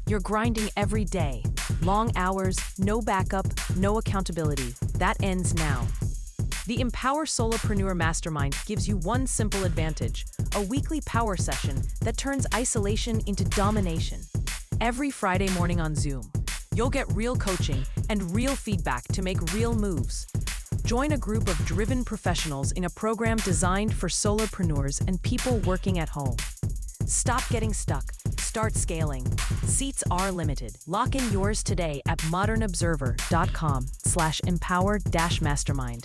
You're grinding every day. Long hours, no backup, no accountability. That ends now. The Empower Solopreneur Mastermind gives you one simple advantage, a weekly power session that turns isolation into domination. Every Friday morning on Zoom, you'll get real coaching and real feedback to make real moves. Join a group of driven professionals in a program designed for solopreneurs and people working at home. Stop getting stuck. Start scaling. Seats are limited. Lock in yours today at modernobserver.com/empower-mastermind.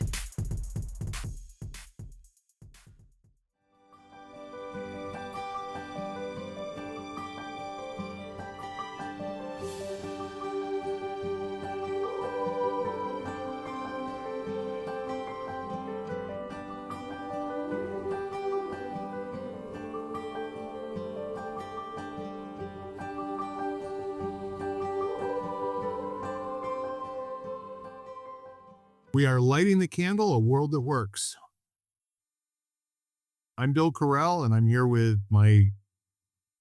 We are lighting the candle, a world that works. I'm Bill Karel, and I'm here with my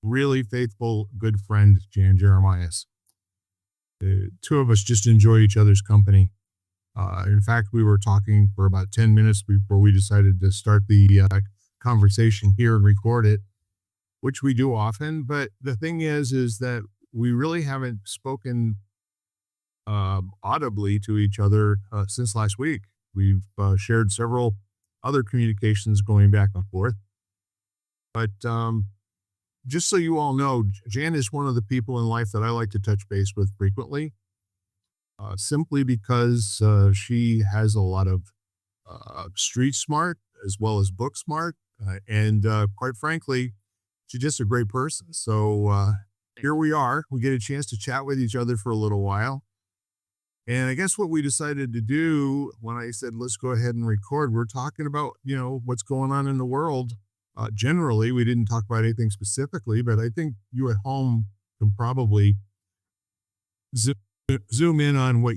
really faithful good friend, Jan Jeremiah. The two of us just enjoy each other's company. In fact, we were talking for about 10 minutes before we decided to start the conversation here and record it, which we do often. But the thing is that we really haven't spoken audibly to each other since last week. We've shared several other communications going back and forth. But just so you all know, Jan is one of the people in life that I like to touch base with frequently, simply because she has a lot of street smart as well as book smart. And quite frankly, she's just a great person. So here we are. We get a chance to chat with each other for a little while. And I guess what we decided to do when I said, let's go ahead and record, we're talking about, what's going on in the world. Generally, we didn't talk about anything specifically, but I think you at home can probably zoom in on what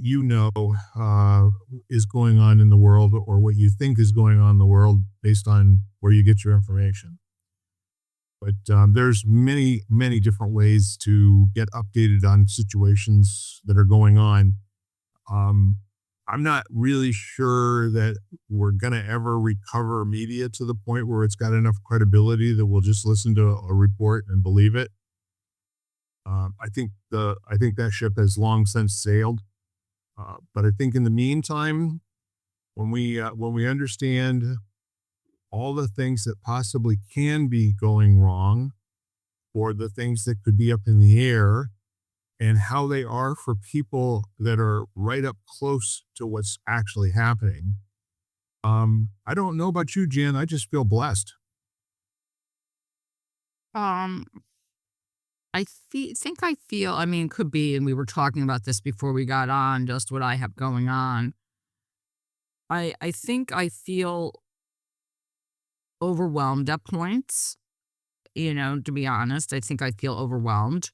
is going on in the world, or what you think is going on in the world based on where you get your information. But there's many, many different ways to get updated on situations that are going on. I'm not really sure that we're going to ever recover media to the point where it's got enough credibility that we'll just listen to a report and believe it. I think that ship has long since sailed. But I think in the meantime, when we understand all the things that possibly can be going wrong, or the things that could be up in the air, and how they are for people that are right up close to what's actually happening. I don't know about you, Jan. I just feel blessed. Um, I feel, I mean, could be, and we were talking about this before we got on, just what I have going on. I think I feel overwhelmed at points, to be honest. I think I feel overwhelmed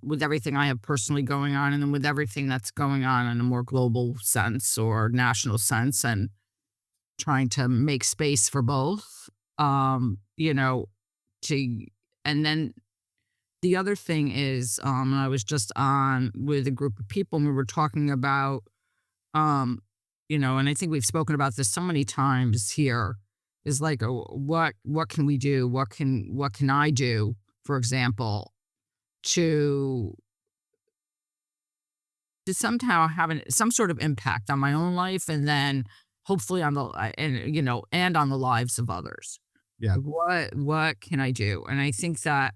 with everything I have personally going on, and then with everything that's going on in a more global sense or national sense, and trying to make space for both. And then the other thing is, I was just on with a group of people, and we were talking about, and I think we've spoken about this so many times here, is like, what can we do? What can I do, for example, to somehow have some sort of impact on my own life, and then hopefully on and on the lives of others. Yeah. What can I do? And I think that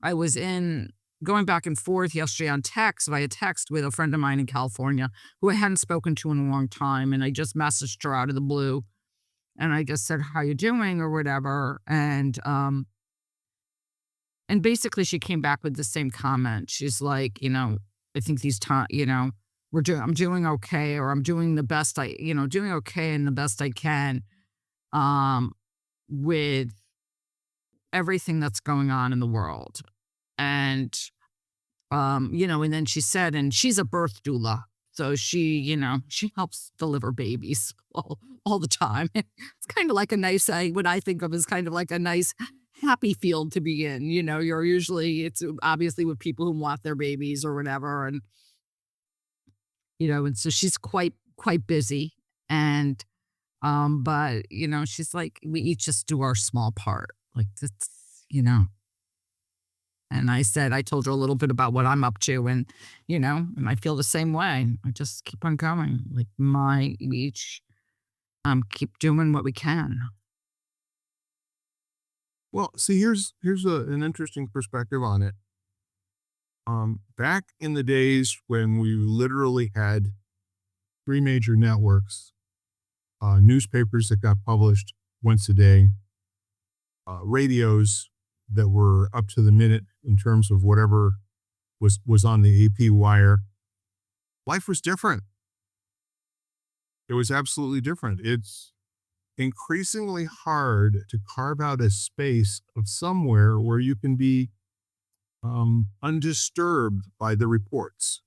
I was going back and forth yesterday via text with a friend of mine in California who I hadn't spoken to in a long time, and I just messaged her out of the blue, and I just said, "How you doing?" or whatever, and basically she came back with the same comment. She's like, I think these times, I'm doing okay, or I'm doing the best doing okay and the best I can, with everything that's going on in the world. And, and then she said, and she's a birth doula. So she helps deliver babies all the time. It's kind of like a nice, what I think of as kind of like a nice happy field to be in. You're usually, it's obviously with people who want their babies or whatever. And so she's quite busy. And, but, she's like, we each just do our small part. Like that's, you know, and I told her a little bit about what I'm up to and I feel the same way. I just keep on going. Like we each, keep doing what we can. Well, see, an interesting perspective on it. Back in the days when we literally had three major networks, newspapers that got published once a day, radios that were up to the minute in terms of whatever was on the AP wire, life was different. It was absolutely different. It's increasingly hard to carve out a space of somewhere where you can be undisturbed by the reports.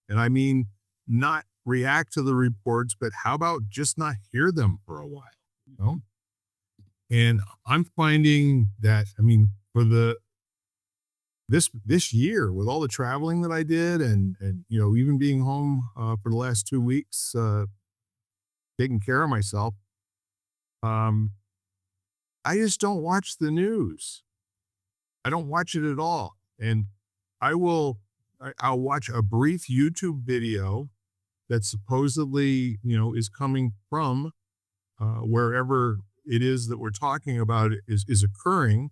And I mean, not react to the reports, but how about just not hear them for a while? You know? And I'm finding that, I mean, for this year, with all the traveling that I did and even being home for the last 2 weeks, taking care of myself, I just don't watch the news. I don't watch it at all. And I'll watch a brief YouTube video that supposedly, is coming from wherever it is that we're talking about is occurring.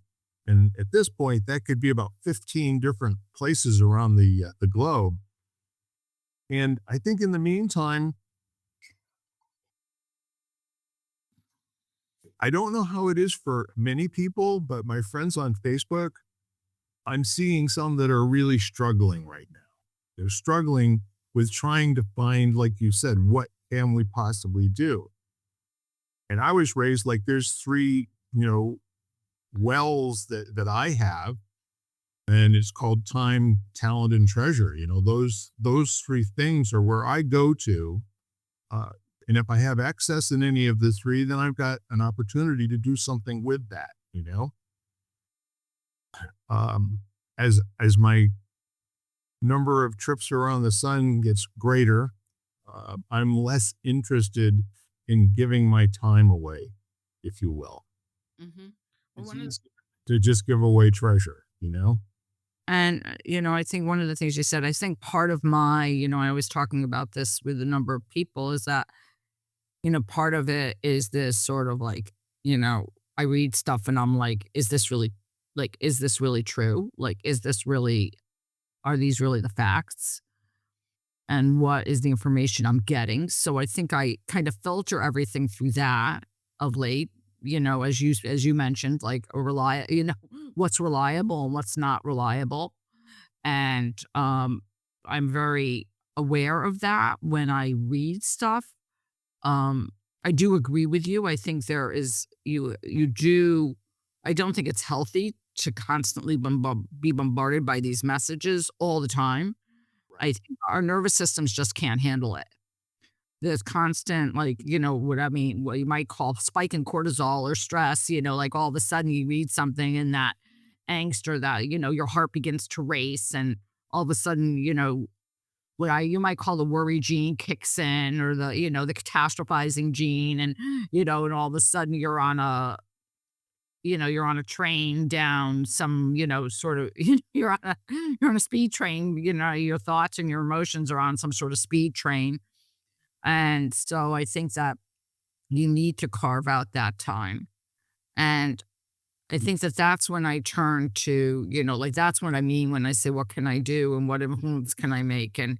And at this point, that could be about 15 different places around the globe. And I think in the meantime, I don't know how it is for many people, but my friends on Facebook, I'm seeing some that are really struggling right now. They're struggling with trying to find, like you said, what can we possibly do? And I was raised like there's three, wells that I have, and it's called time, talent, and treasure. Those three things are where I go to. And if I have excess in any of the three, then I've got an opportunity to do something with that. As my number of trips around the sun gets greater, I'm less interested in giving my time away, if you will. Mm-hmm. It's easy to just give away treasure. And, I think one of the things you said, I think part of my, I was talking about this with a number of people is that, part of it is this sort of like, I read stuff and I'm like, is this really true? Like, are these really the facts? And what is the information I'm getting? So I think I kind of filter everything through that of late, as you mentioned, like what's reliable and what's not reliable. And I'm very aware of that when I read stuff. I do agree with you. I think there is I don't think it's healthy to constantly be bombarded by these messages all the time. I think our nervous systems just can't handle it. There's constant, like, what you might call spike in cortisol or stress, like all of a sudden you read something and that angst or that, your heart begins to race and all of a sudden, you might call the worry gene kicks in or the catastrophizing gene and all of a sudden you're on a train down some, sort of, you're on a speed train, your thoughts and your emotions are on some sort of speed train. And so I think that you need to carve out that time. And I think that that's when I turn to, like that's what I mean when I say, what can I do and what influence can I make? And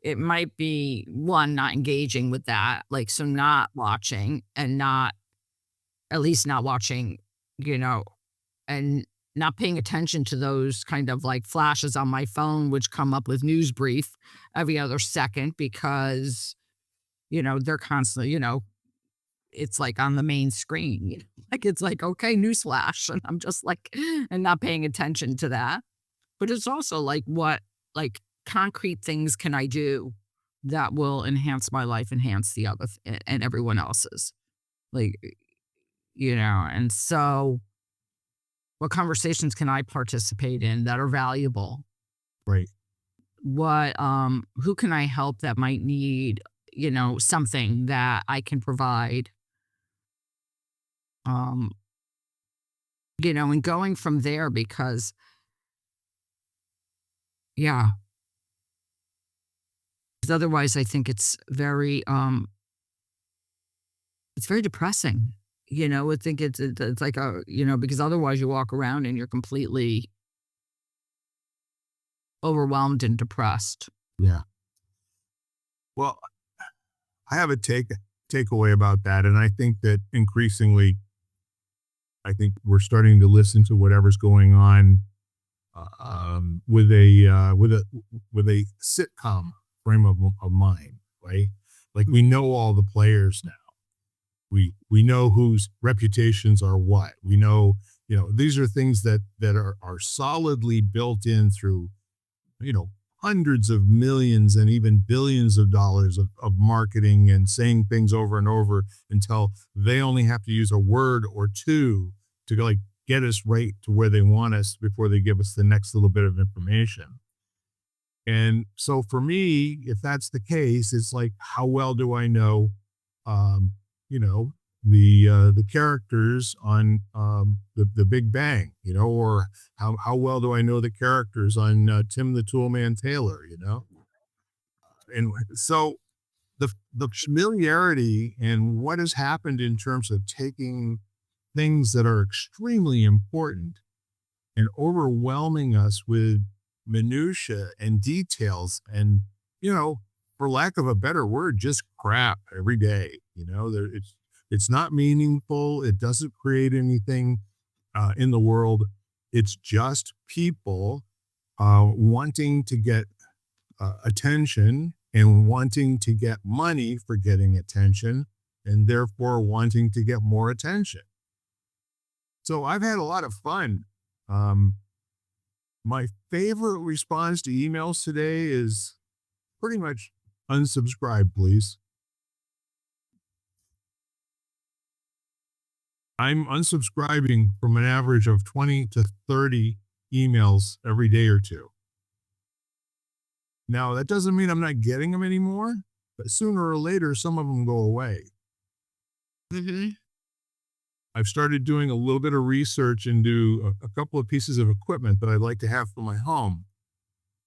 it might be one, not engaging with that, like, so not watching and at least not watching, and not paying attention to those kind of like flashes on my phone, which come up with news brief every other second because, they're constantly, it's like on the main screen, like it's like, okay, news flash. And I'm just like, and not paying attention to that. But it's also like, what, like concrete things can I do that will enhance my life, enhance the other and everyone else's, like, and so What conversations can I participate in that are valuable? Right. What who can I help that might need, something that I can provide? Um, and going from there because yeah, 'cause otherwise I think it's very depressing. I think it's like because otherwise you walk around and you're completely overwhelmed and depressed. Yeah. Well, I have a takeaway about that, and I think that increasingly, I think we're starting to listen to whatever's going on with a sitcom frame of mind, right? Like we know all the players now. We know whose reputations are what. We know, these are things that are solidly built in through, you know, hundreds of millions and even billions of dollars of marketing and saying things over and over until they only have to use a word or two to like get us right to where they want us before they give us the next little bit of information. And so for me, if that's the case, it's like, how well do I know, um, you know, the characters on the Big Bang, or how well do I know the characters on Tim the Toolman Taylor, and so the familiarity and what has happened in terms of taking things that are extremely important and overwhelming us with minutia and details and, for lack of a better word, just crap every day. It's not meaningful. It doesn't create anything in the world. It's just people wanting to get attention and wanting to get money for getting attention and therefore wanting to get more attention. So I've had a lot of fun. My favorite response to emails today is pretty much unsubscribe, please. I'm unsubscribing from an average of 20 to 30 emails every day or two. Now, that doesn't mean I'm not getting them anymore, but sooner or later, some of them go away. Hmm. I've started doing a little bit of research into a couple of pieces of equipment that I'd like to have for my home.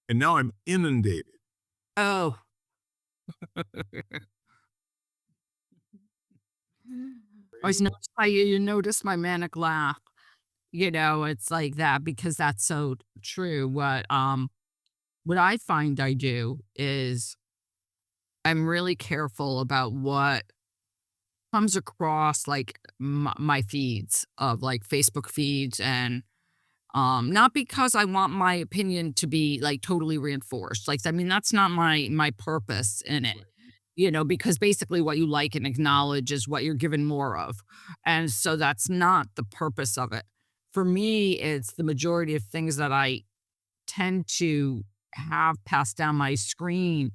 And now I'm inundated. Oh. I was noticed by you notice my manic laugh. It's like that because that's so true. What I find I do is I'm really careful about what comes across like my feeds of like Facebook feeds and not because I want my opinion to be like totally reinforced. Like I mean that's not my purpose in it. Because basically what you like and acknowledge is what you're given more of. And so that's not the purpose of it. For me, it's the majority of things that I tend to have passed down my screen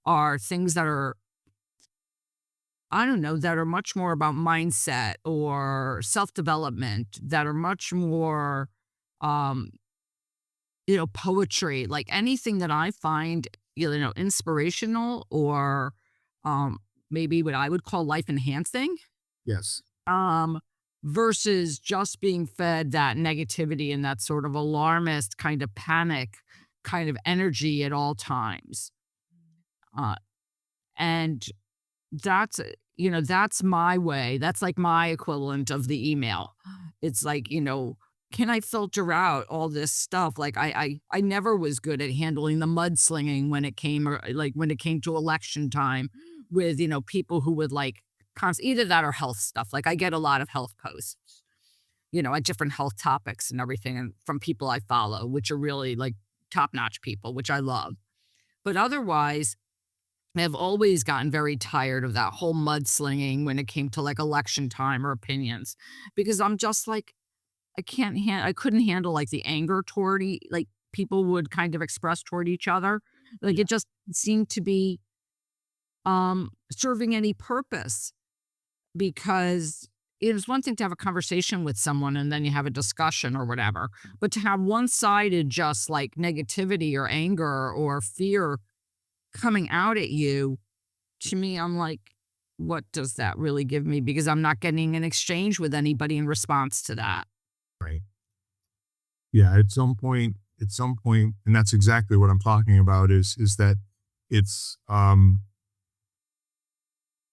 are things that are, I don't know, that are much more about mindset or self development, that are much more, um, poetry, like anything that I find, inspirational or um, maybe what I would call life enhancing, Yes. um, versus just being fed that negativity and that sort of alarmist kind of panic kind of energy at all times. Uh, and that's, that's my way. That's like my equivalent of the email. It's like, can I filter out all this stuff? Like I never was good at handling the mudslinging when it came or like when it came to election time with, people who would like either that or health stuff. Like I get a lot of health posts, at different health topics and everything and from people I follow, which are really like top-notch people, which I love. But otherwise, I've always gotten very tired of that whole mudslinging when it came to like election time or opinions because I'm just like I couldn't handle like the anger toward like people would kind of express toward each other. Like Yeah. it just seemed to be serving any purpose because it's one thing to have a conversation with someone and then you have a discussion or whatever, but to have one-sided just like negativity or anger or fear coming out at you, to me, I'm like, what does that really give me? Because I'm not getting an exchange with anybody in response to that. Right. Yeah. At some point, and that's exactly what I'm talking about is that it's,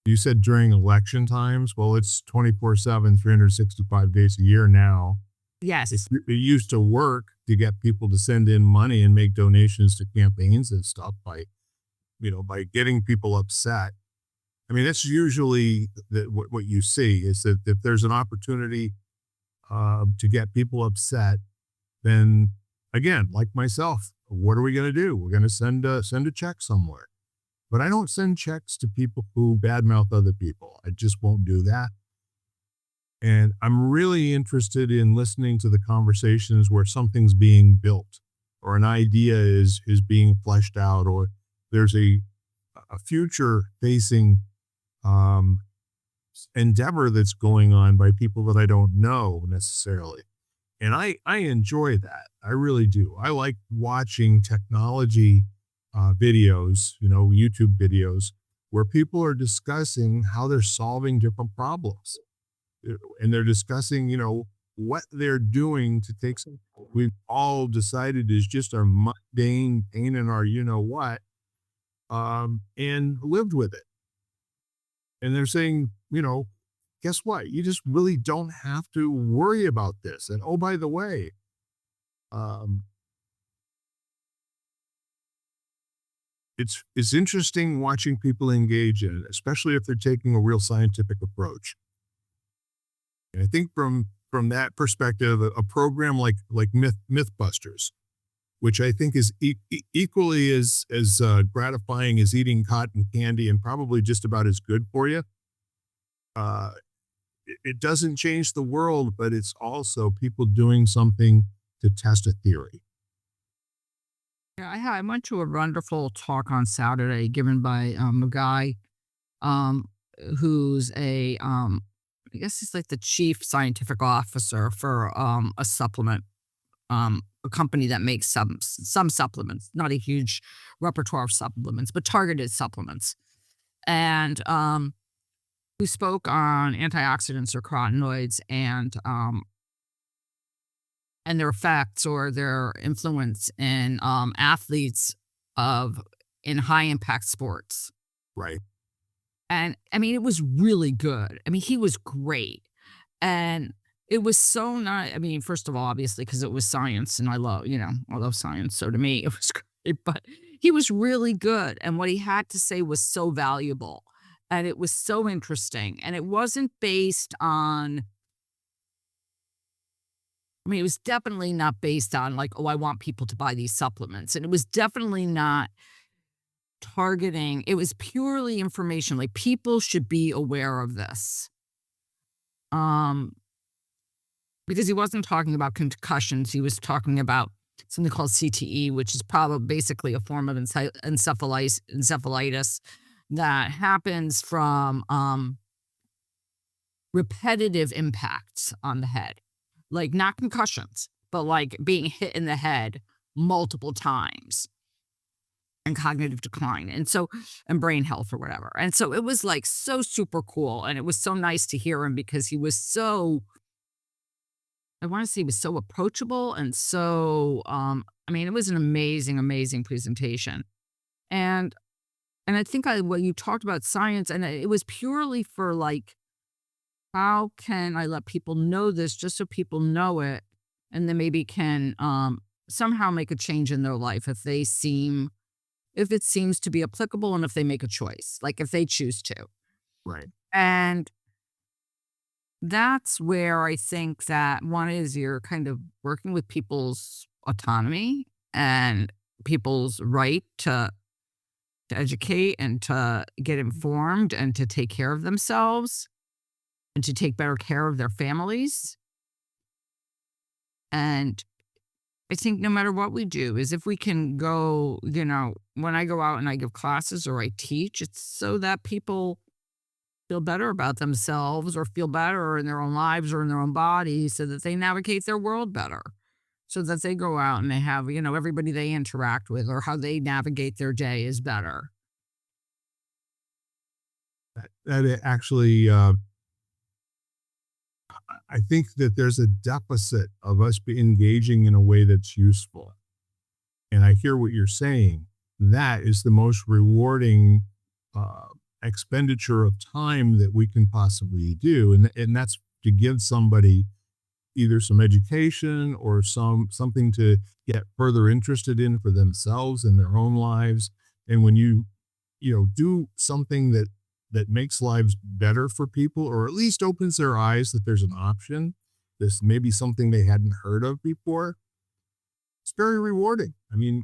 you said during election times. Well, it's 24/7, 365 days a year now. Yes. It used to work to get people to send in money and make donations to campaigns and stuff by getting people upset. I mean, that's usually what you see is that if there's an opportunity to get people upset, then again, like myself, what are we going to do? We're going to send a check somewhere. But I don't send checks to people who badmouth other people. I just won't do that. And I'm really interested in listening to the conversations where something's being built or an idea is being fleshed out, or there's a future facing endeavor that's going on by people that I don't know necessarily. And I enjoy that. I really do. I like watching technology videos, YouTube videos where people are discussing how they're solving different problems. And they're discussing, what they're doing to take something we've all decided is just a mundane pain in our what, and lived with it. And they're saying, guess what? You just really don't have to worry about this. And oh, by the way, it's interesting watching people engage in it, especially if they're taking a real scientific approach. And I think from that perspective, a program like Mythbusters, which I think is equally as gratifying as eating cotton candy and probably just about as good for you. It doesn't change the world, but it's also people doing something to test a theory. Yeah, I went to a wonderful talk on Saturday given by a guy um, who's I guess he's like the chief scientific officer for a supplement, a company that makes some supplements, not a huge repertoire of supplements, but targeted supplements. And who spoke on antioxidants or carotenoids and their effects or their influence in athletes in high impact sports. Right. And I mean, it was really good. I mean, he was great. And it was so nice. I mean, first of all, obviously, because it was science and I love science. So to me, it was great, but he was really good. And what he had to say was so valuable and it was so interesting. And it wasn't based on, I mean, it was definitely not based on like, oh, I want people to buy these supplements. And it was definitely not targeting. It was purely information. Like people should be aware of this. Because he wasn't talking about concussions. He was talking about something called CTE, which is probably basically a form of encephalitis that happens from repetitive impacts on the head. Like not concussions, but like being hit in the head multiple times and cognitive decline. And brain health or whatever. And so it was like so super cool. And it was so nice to hear him because he was so, I want to say he was so approachable and so, I mean, it was an amazing, amazing presentation. And I think what you talked about science, and it was purely for like, how can I let people know this just so people know it and then maybe can somehow make a change in their life if it seems to be applicable and if they make a choice, like if they choose to. Right. And that's where I think that one is you're kind of working with people's autonomy and people's right to educate and to get informed and to take care of themselves and to take better care of their families. And I think no matter what we do is if we can go, when I go out and I give classes or I teach, it's so that people feel better about themselves or feel better in their own lives or in their own bodies so that they navigate their world better. So that they go out and they have, everybody they interact with or how they navigate their day is better. That it actually, I think that there's a deficit of us engaging in a way that's useful. And I hear what you're saying. That is the most rewarding uh, expenditure of time that we can possibly do, and that's to give somebody either some education or something to get further interested in for themselves in their own lives. And when you do something that makes lives better for people, or at least opens their eyes that there's an option, this may be something they hadn't heard of before, it's very rewarding. I mean,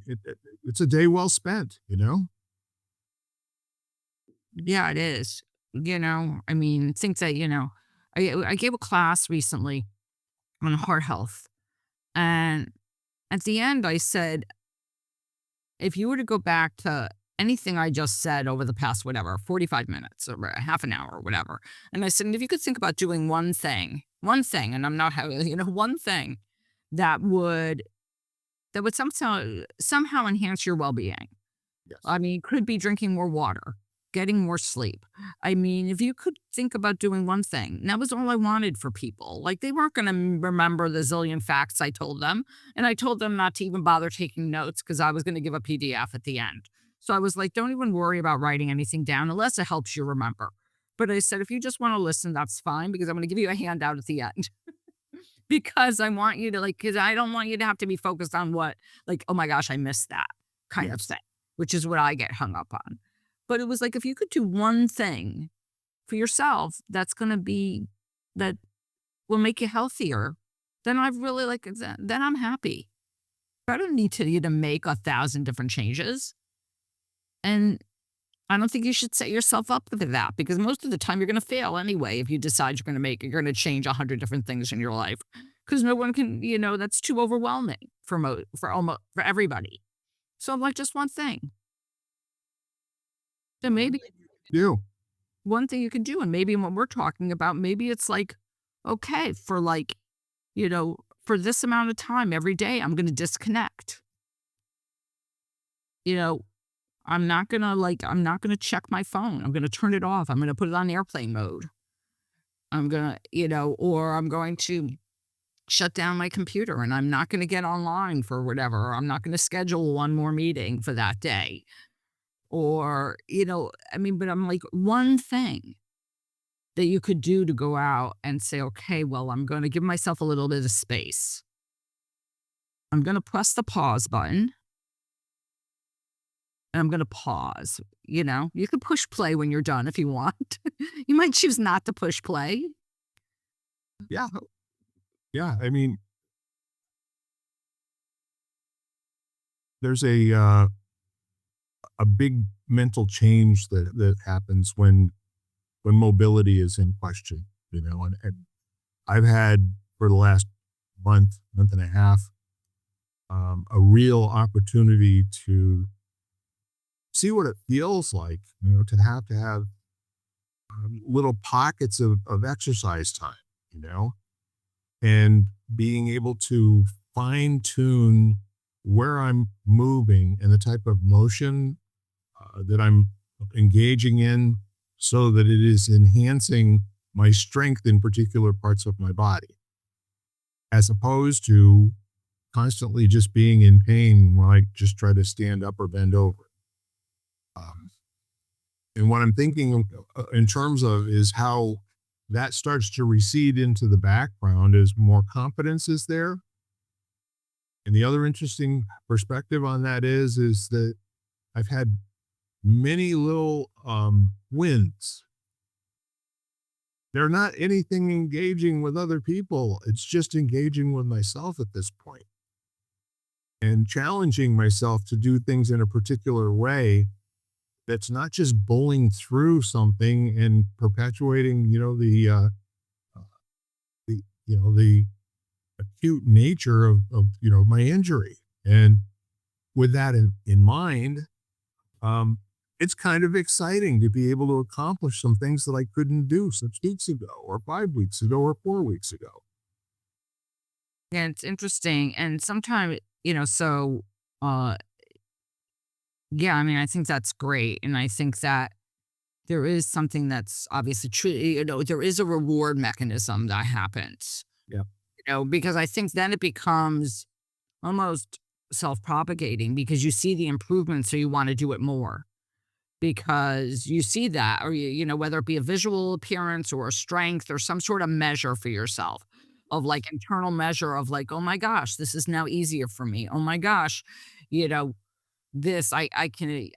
it's a day well spent, you know? Yeah, it is. I mean, think that, I gave a class recently on heart health. And at the end, I said, if you were to go back to anything I just said over the past, whatever, 45 minutes or a half an hour or whatever, and I said, and if you could think about doing one thing, and I'm not having, one thing that would, somehow enhance your well being. Yes. I mean, could be drinking more water, getting more sleep. I mean, if you could think about doing one thing, and that was all I wanted for people. Like, they weren't going to remember the zillion facts I told them. And I told them not to even bother taking notes because I was going to give a PDF at the end. So I was like, don't even worry about writing anything down unless it helps you remember. But I said, if you just want to listen, that's fine because I'm going to give you a handout at the end. Because I want you to because I don't want you to have to be focused on what, oh my gosh, I missed that kind of Yes. thing, which is what I get hung up on. But it was like, if you could do one thing for yourself that will make you healthier, then I've really then I'm happy. I don't need you to make 1,000 different changes. And I don't think you should set yourself up for that because most of the time you're going to fail anyway if you decide you're going to change 100 different things in your life because no one can, that's too overwhelming for everybody. So I'm like, just one thing. So maybe Do. one thing you can do, and maybe what we're talking about, maybe it's okay, for for this amount of time every day, I'm going to disconnect. I'm not gonna check my phone. I'm gonna turn it off. I'm gonna put it on airplane mode. I'm gonna, or I'm going to shut down my computer and I'm not gonna get online for whatever. Or I'm not gonna schedule one more meeting for that day. Or, but I'm like, one thing that you could do to go out and say, okay, well, I'm gonna give myself a little bit of space. I'm gonna press the pause button. And I'm going to pause. You can push play when you're done if you want. You might choose not to push play. Yeah. Yeah. I mean, there's a big mental change that happens when mobility is in question, and I've had for the last month and a half, a real opportunity to see what it feels like, to have little pockets of exercise time, and being able to fine tune where I'm moving and the type of motion that I'm engaging in so that it is enhancing my strength in particular parts of my body, as opposed to constantly just being in pain when I just try to stand up or bend over. And what I'm thinking in terms of is how that starts to recede into the background as more confidence is there. And the other interesting perspective on that is that I've had many little wins. They're not anything engaging with other people. It's just engaging with myself at this point and challenging myself to do things in a particular way that's not just bowling through something and perpetuating, the acute nature of my injury. And with that in mind, it's kind of exciting to be able to accomplish some things that I couldn't do 6 weeks ago, or 5 weeks ago, or 4 weeks ago. Yeah, it's interesting. And sometimes, uh, yeah, I mean, I think that's great. And I think that there is something that's obviously true. There is a reward mechanism that happens, Yeah. because I think then it becomes almost self propagating because you see the improvement. So you want to do it more because you see that, or, whether it be a visual appearance or a strength or some sort of measure for yourself of like internal measure of like, oh my gosh, this is now easier for me. Oh my gosh, you know,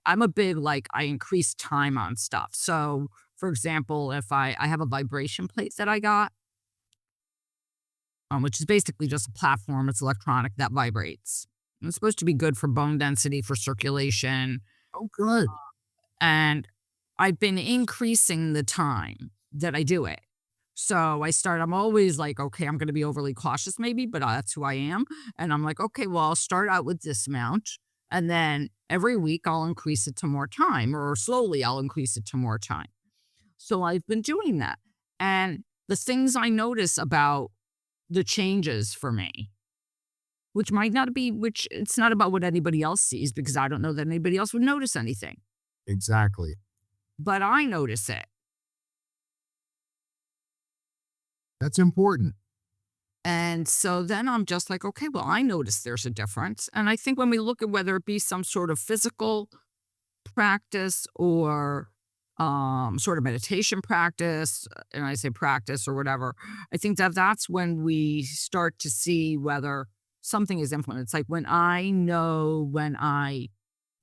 I'm a big, like, I increase time on stuff. So, for example, if I have a vibration plate that I got, which is basically just a platform, it's electronic that vibrates. It's supposed to be good for bone density, for circulation. Oh, good. And I've been increasing the time that I do it. So I'm always like, okay, I'm going to be overly cautious maybe, but that's who I am. And I'm like, okay, well, I'll start out with this amount. And then every week I'll increase it to more time, or slowly I'll increase it to more time. So I've been doing that. And the things I notice about the changes for me, which it's not about what anybody else sees because I don't know that anybody else would notice anything, Exactly. but I notice it. That's important. And so then I'm just like, okay, well, I notice there's a difference. And I think when we look at whether it be some sort of physical practice or sort of meditation practice, and I say practice or whatever, I think that that's when we start to see whether something is influenced. It's like when I know when I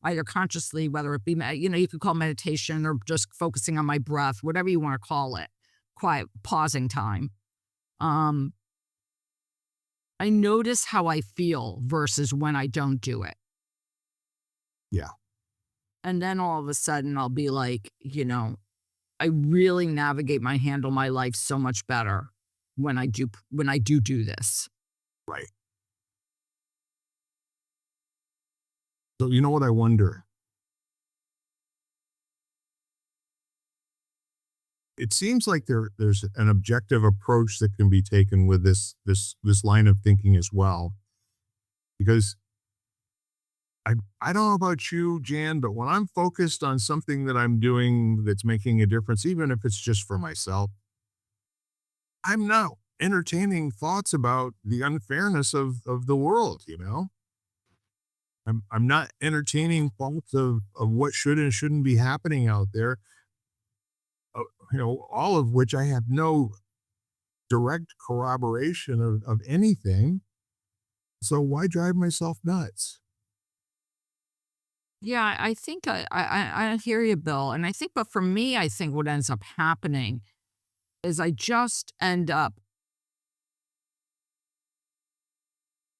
either consciously, whether it be, you could call meditation or just focusing on my breath, whatever you want to call it, quiet, pausing time. Um, I notice how I feel versus when I don't do it. Yeah. And then all of a sudden I'll be like, I really handle my life so much better when I do this. Right. So you know what I wonder? It seems like there's an objective approach that can be taken with this line of thinking as well. Because I don't know about you, Jan, but when I'm focused on something that I'm doing that's making a difference, even if it's just for myself, I'm not entertaining thoughts about the unfairness of the world, you know? I'm not entertaining thoughts of what should and shouldn't be happening out there. uh, all of which I have no direct corroboration of anything. So why drive myself nuts? Yeah, I think I hear you, Bill. And I think, but for me, I think what ends up happening is I just end up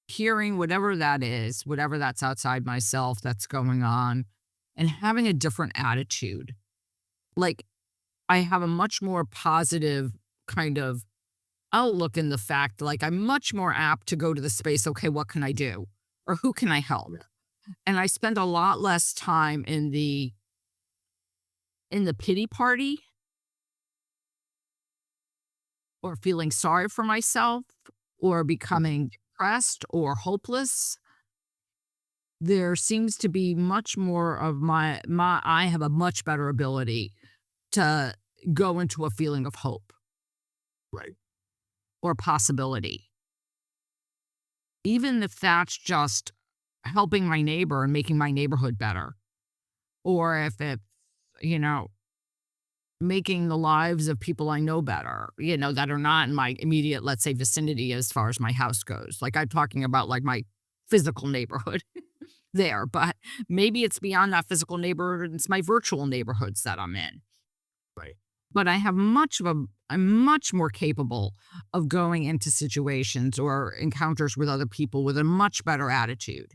hearing whatever that is, whatever that's outside myself that's going on, and having a different attitude. Like I have a much more positive kind of outlook in the fact, like I'm much more apt to go to the space, okay, what can I do? Or who can I help? Yeah. And I spend a lot less time in the pity party or feeling sorry for myself or becoming depressed or hopeless. There seems to be much more of my I have a much better ability to go into a feeling of hope Right. or possibility. Even if that's just helping my neighbor and making my neighborhood better. Or if it's, you know, making the lives of people I know better, that are not in my immediate, let's say, vicinity as far as my house goes. Like I'm talking about like my physical neighborhood there, but maybe it's beyond that physical neighborhood. It's my virtual neighborhoods that I'm in. Right. But I'm much more capable of going into situations or encounters with other people with a much better attitude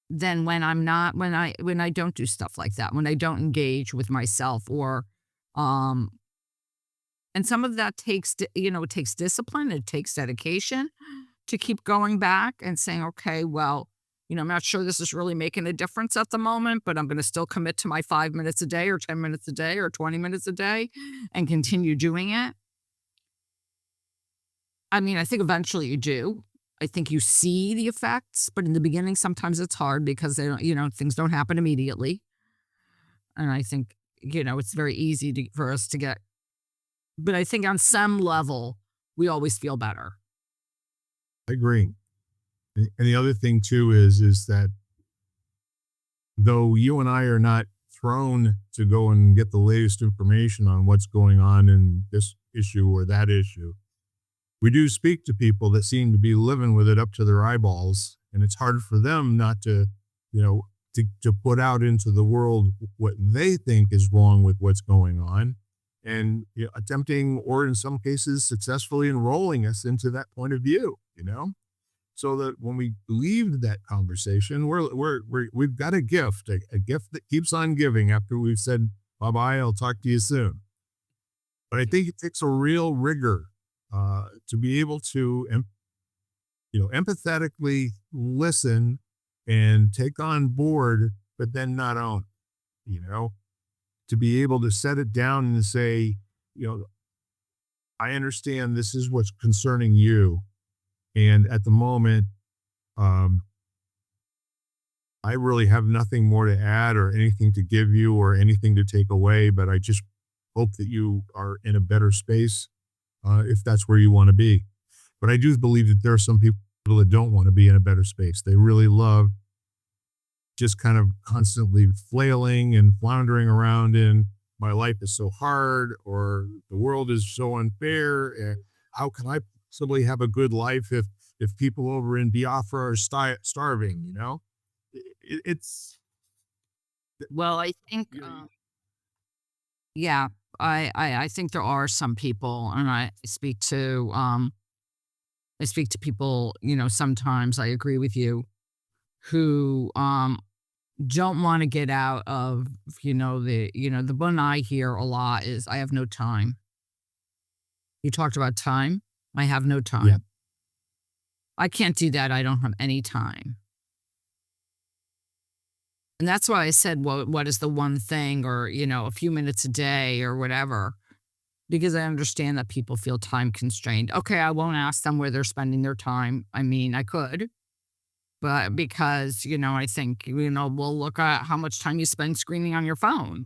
than when I'm not when I don't do stuff like that, when I don't engage with myself or um and some of that it takes discipline, it takes dedication to keep going back and saying, okay, well, I'm not sure this is really making a difference at the moment, but I'm going to still commit to my 5 minutes a day or 10 minutes a day or 20 minutes a day and continue doing it. I mean, I think eventually you do. I think you see the effects, but in the beginning, sometimes it's hard because they don't, things don't happen immediately. And I think, it's very easy for us to get, but I think on some level, we always feel better. I agree. And the other thing too is that though you and I are not thrown to go and get the latest information on what's going on in this issue or that issue, we do speak to people that seem to be living with it up to their eyeballs, and it's hard for them not to, to put out into the world what they think is wrong with what's going on, and attempting, or in some cases, successfully enrolling us into that point of view. So that when we leave that conversation, we've got a gift that keeps on giving after we've said bye bye. I'll talk to you soon. But I think it takes a real rigor to be able to, empathetically listen and take on board, but then not own. To be able to set it down and say, I understand this is what's concerning you. And at the moment, I really have nothing more to add or anything to give you or anything to take away, but I just hope that you are in a better space if that's where you want to be. But I do believe that there are some people that don't want to be in a better space. They really love just kind of constantly flailing and floundering around in, my life is so hard, or the world is so unfair, and how can I possibly have a good life if people over in Biafra are starving? It's Well, I think, yeah, I think there are some people, and I speak to people, sometimes I agree with you, who don't want to get out of, the one I hear a lot is, I have no time. You talked about time. I have no time. Yeah. I can't do that. I don't have any time. And that's why I said, what is the one thing, or, a few minutes a day or whatever, because I understand that people feel time constrained. Okay, I won't ask them where they're spending their time. I mean, I could, but because, I think, we'll look at how much time you spend screening on your phone.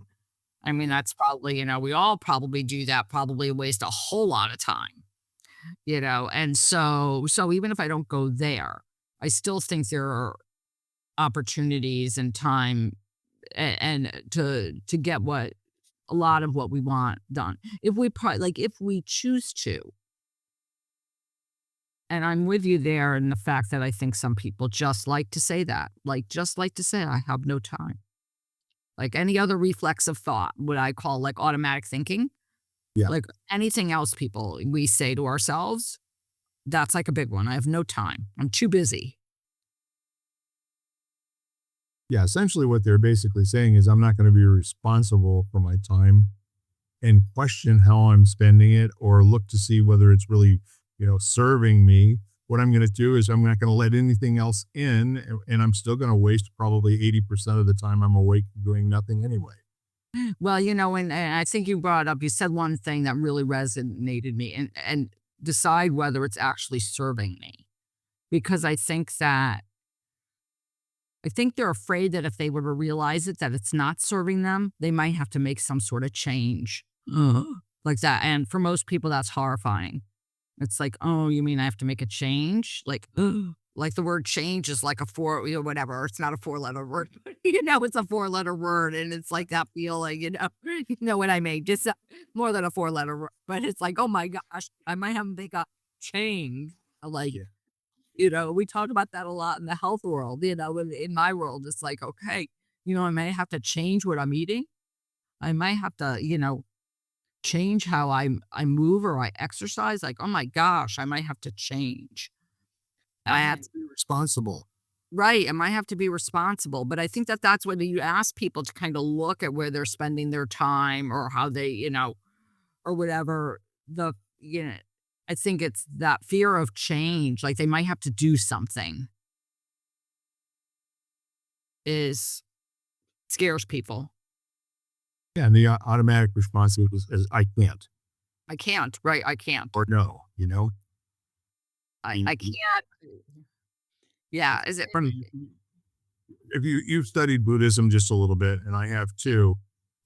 I mean, that's probably, we all probably do that, probably waste a whole lot of time, and so even if I don't go there, I still think there are opportunities and time and to get a lot of what we want done. If we choose to. And I'm with you there in the fact that I think some people just like to say that, I have no time. Like any other reflexive thought, what I call like automatic thinking, Yeah. like anything else we say to ourselves, that's like a big one. I have no time. I'm too busy. Yeah, essentially what they're basically saying is, I'm not going to be responsible for my time and question how I'm spending it, or look to see whether it's really, serving me. What I'm going to do is, I'm not going to let anything else in, and I'm still going to waste probably 80% of the time I'm awake doing nothing anyway. Well, and I think you said one thing that really resonated me, and decide whether it's actually serving me. Because I think they're afraid that if they were to realize that it's not serving them, they might have to make some sort of change. Like that. And for most people, that's horrifying. It's like, oh, you mean I have to make a change? Like, like the word change is like whatever. It's not a 4-letter word, but it's a 4-letter word. And it's like that feeling, you know what I mean? Just more than a 4-letter word. But it's like, oh my gosh, I might have to make a change. Like, we talk about that a lot in the health world, in my world, it's like, okay, I may have to change what I'm eating. I might have to, change how I move or I exercise. Like, oh my gosh, I might have to change. I have to be responsible. Right. I might have to be responsible. But I think that's when you ask people to kind of look at where they're spending their time, or how they, or whatever, I think it's that fear of change. Like they might have to do something. is scares people. Yeah, and the automatic response is I can't I can't, right? I can't. or no, you know? I can't. Yeah, is it from If you've studied Buddhism just a little bit, and I have too,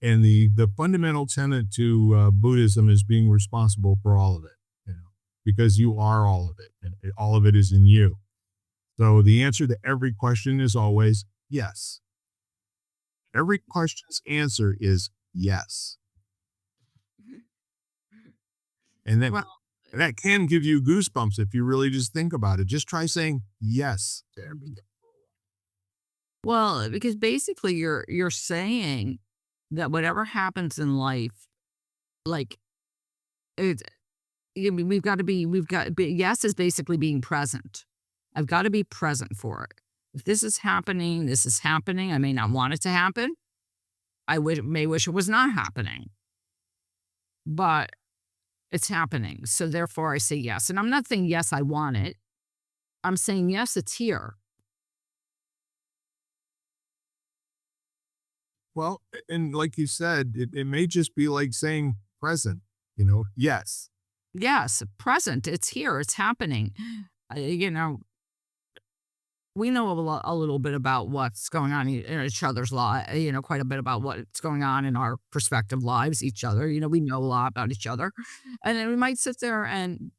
and the fundamental tenet to Buddhism is being responsible for all of it, you know, because you are all of it, and all of it is in you. So the answer to every question is always yes. Every question's answer is yes, and well, that can give you goosebumps if you really just think about it. Just try saying yes to everything. well, because basically you're saying that whatever happens in life, like it's I mean, we've got yes is basically being present. I've got to be present for it. If this is happening, this is happening. I may not want it to happen. May wish it was not happening, but it's happening. So therefore I say yes. And I'm not saying yes, I want it. I'm saying yes, it's here. Well, and like you said, it may just be like saying present, you know, yes. Yes, present. It's here. It's happening. You know, we know a little bit about what's going on in each other's life, quite a bit about what's going on in our prospective lives, each other. We know a lot about each other. And then we might sit there and,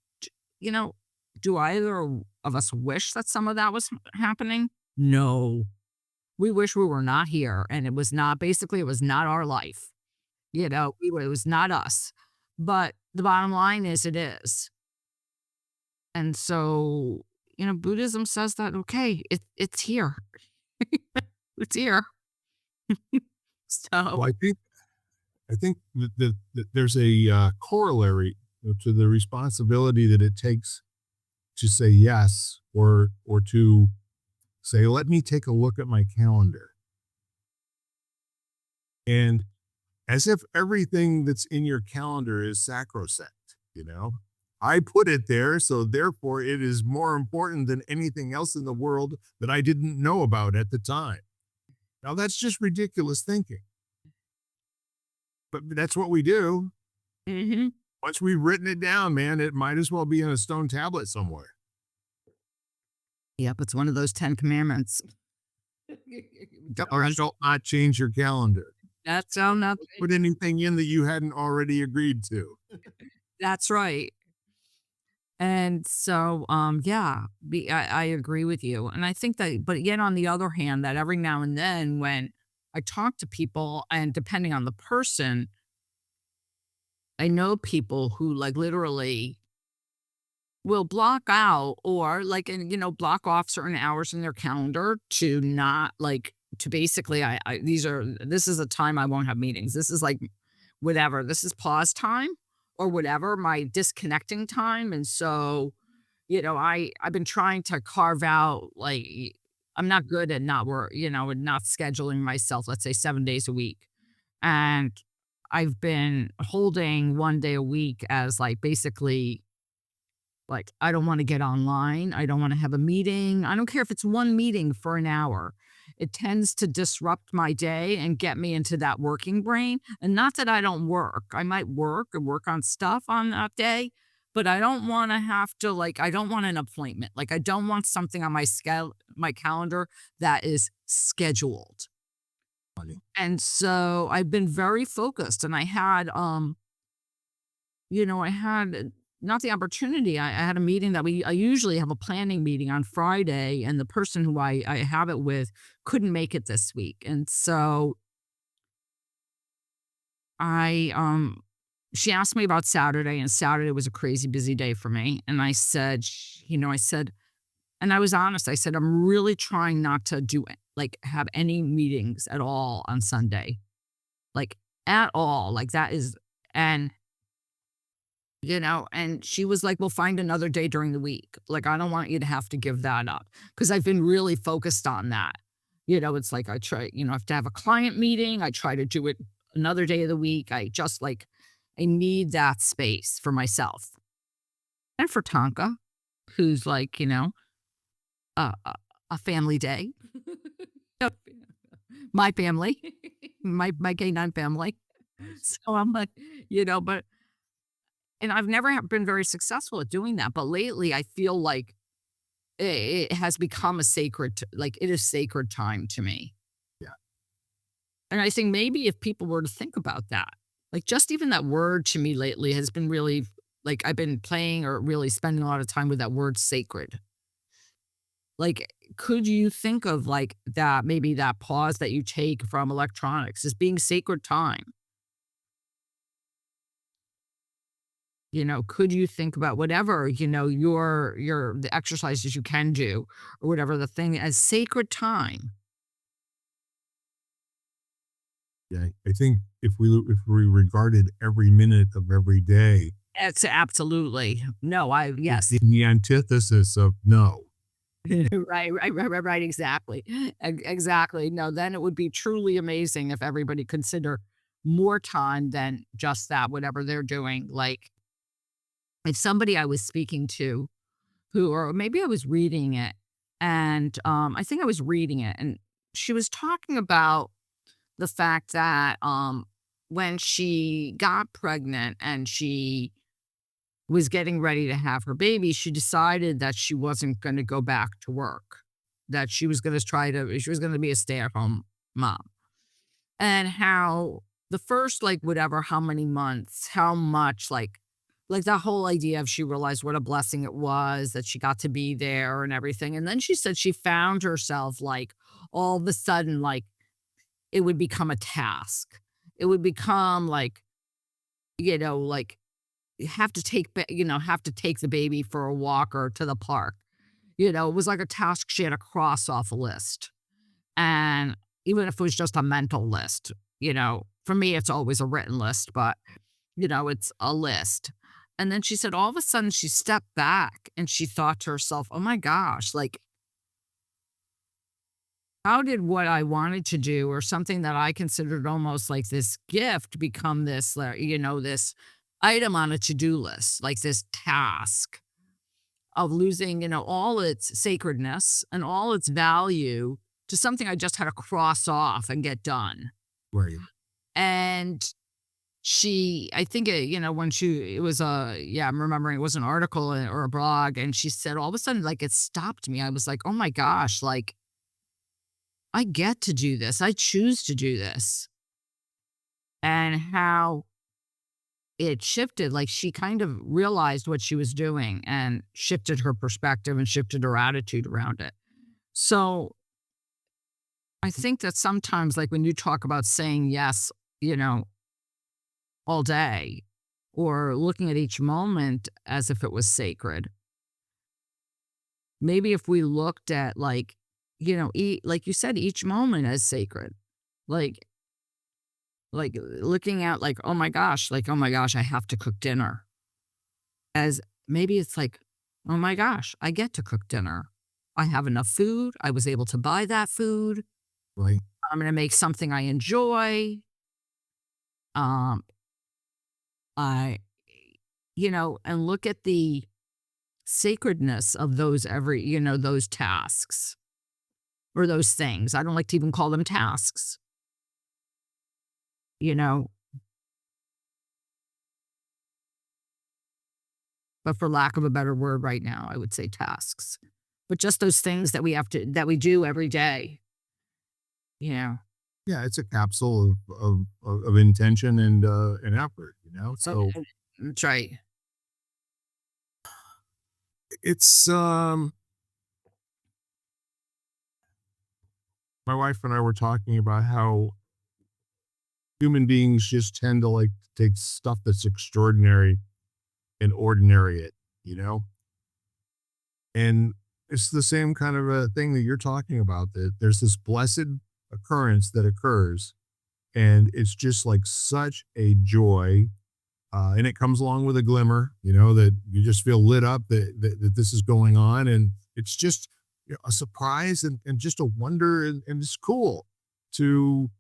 you know, do either of us wish that some of that was happening? No. We wish we were not here. And it was not, basically, it was not our life. It was not us. But the bottom line is it is. And so, Buddhism says that, okay, it's here. It's here. Well, So, I think that there's a corollary to the responsibility that it takes to say yes, or to say, let me take a look at my calendar. And as if everything that's in your calendar is sacrosanct, you know? I put it there, so therefore it is more important than anything else in the world that I didn't know about at the time. Now that's just ridiculous thinking. But that's what we do. mhm. Once we've written it down, man, it might as well be in a stone tablet somewhere. Yep, it's one of those 10 commandments. Or shall not change your calendar. That's all not, Put anything in that you hadn't already agreed to. that's right. And so, yeah, I agree with you. And I think that, but yet on the other hand, that every now and then when I talk to people and depending on the person, I know people who like literally will block out or like, and block off certain hours in their calendar to not like, to basically, this is a time I won't have meetings. This is like whatever, this is pause time or whatever, my disconnecting time. And so, I've been trying to carve out like I'm not good at not work, and not scheduling myself, let's say 7 days a week. And I've been holding one day a week as like basically like I don't want to get online. I don't want to have a meeting. I don't care if it's one meeting for an hour. It tends to disrupt my day and get me into that working brain. And not that I don't work. I might work and work on stuff on that day, but I don't want to have to like I don't want an appointment. Like I don't want something on my calendar that is scheduled. And so I've been very focused and I had not the opportunity. I had a meeting that I usually have a planning meeting on Friday, and the person who I have it with couldn't make it this week. And so she asked me about Saturday, and Saturday was a crazy busy day for me. And I said, I said, and I was honest. I said, I'm really trying not to do it, like have any meetings at all on Sunday, like at all. Like that is, and and she was like, "We'll find another day during the week. Like, I don't want you to have to give that up." Because I've been really focused on that. It's like I try, I have to have a client meeting. I try to do it another day of the week. I just like, I need that space for myself and for Tonka, who's like, a family day. my family, my canine family. Nice. So I'm like, but and I've never been very successful at doing that. But lately, I feel like it has become a sacred, like it is sacred time to me. Yeah. And I think maybe if people were to think about that, like just even that word to me lately has been really like I've been playing or really spending a lot of time with that word sacred. Like, could you think of like that, maybe that pause that you take from electronics as being sacred time? Could you think about whatever, the exercises you can do or whatever the thing as sacred time? Yeah. I think if we regarded every minute of every day It's absolutely. No, is yes. the antithesis of no. Right, exactly. Exactly. No, then it would be truly amazing if everybody consider more time than just that, whatever they're doing. Like, if somebody I was speaking to who, or maybe I was reading it, and I think I was reading it, and she was talking about the fact that when she got pregnant and she was getting ready to have her baby, she decided that she wasn't going to go back to work, that she was going to be a stay at home mom. And how the first, like, whatever, how many months, how much, like that whole idea of she realized what a blessing it was that she got to be there and everything. And then she said she found herself like all of a sudden, like it would become a task. It would become like you have to have to take the baby for a walk or to the park. It was like a task she had to cross off a list. And even if it was just a mental list, for me, it's always a written list, but, it's a list. And then she said all of a sudden she stepped back and she thought to herself, oh my gosh, like, how did what I wanted to do or something that I considered almost like this gift become this, this item on a to do list, like this task of losing, all its sacredness and all its value to something I just had to cross off and get done. Right. And I think when it was I'm remembering it was an article or a blog, and she said all of a sudden, like, it stopped me. I was like, oh my gosh, like, I get to do this. I choose to do this. And how it shifted, like, she kind of realized what she was doing and shifted her perspective and shifted her attitude around it. So I think that sometimes, like, when you talk about saying yes, all day, or looking at each moment as if it was sacred, maybe if we looked at, like, like you said, each moment as sacred, like, looking at, like, oh my gosh, I have to cook dinner. As maybe it's like, oh my gosh, I get to cook dinner. I have enough food. I was able to buy that food. Right. I'm going to make something I enjoy. Um, I, and look at the sacredness of those tasks or those things. I don't like to even call them tasks, you know, but for lack of a better word right now, I would say tasks. But just those things that we do every day, you know. Yeah, it's a capsule of intention and effort, And, So and that's right. it's my wife and I were talking about how human beings just tend to like to take stuff that's extraordinary and ordinary it, you know? And it's the same kind of a thing that you're talking about, that there's this blessed occurrence that occurs, and it's just like such a joy. And it comes along with a glimmer, that you just feel lit up that this is going on. And it's just a surprise and just a wonder. And it's cool to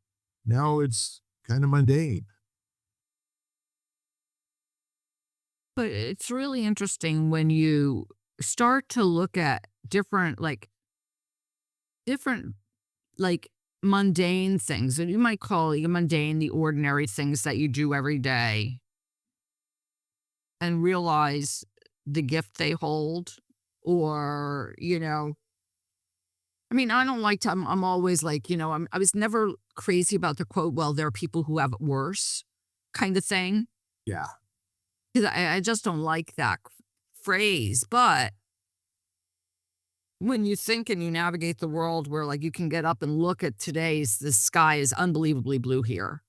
now it's kind of mundane. But it's really interesting when you start to look at different, like mundane things, and you might call it mundane, the ordinary things that you do every day, and realize the gift they hold. Or, I mean, I don't like to, I'm always like, I was never crazy about the quote, well, there are people who have it worse kind of thing. Yeah. Because I just don't like that phrase. But when you think and you navigate the world where like you can get up and look at the sky is unbelievably blue here.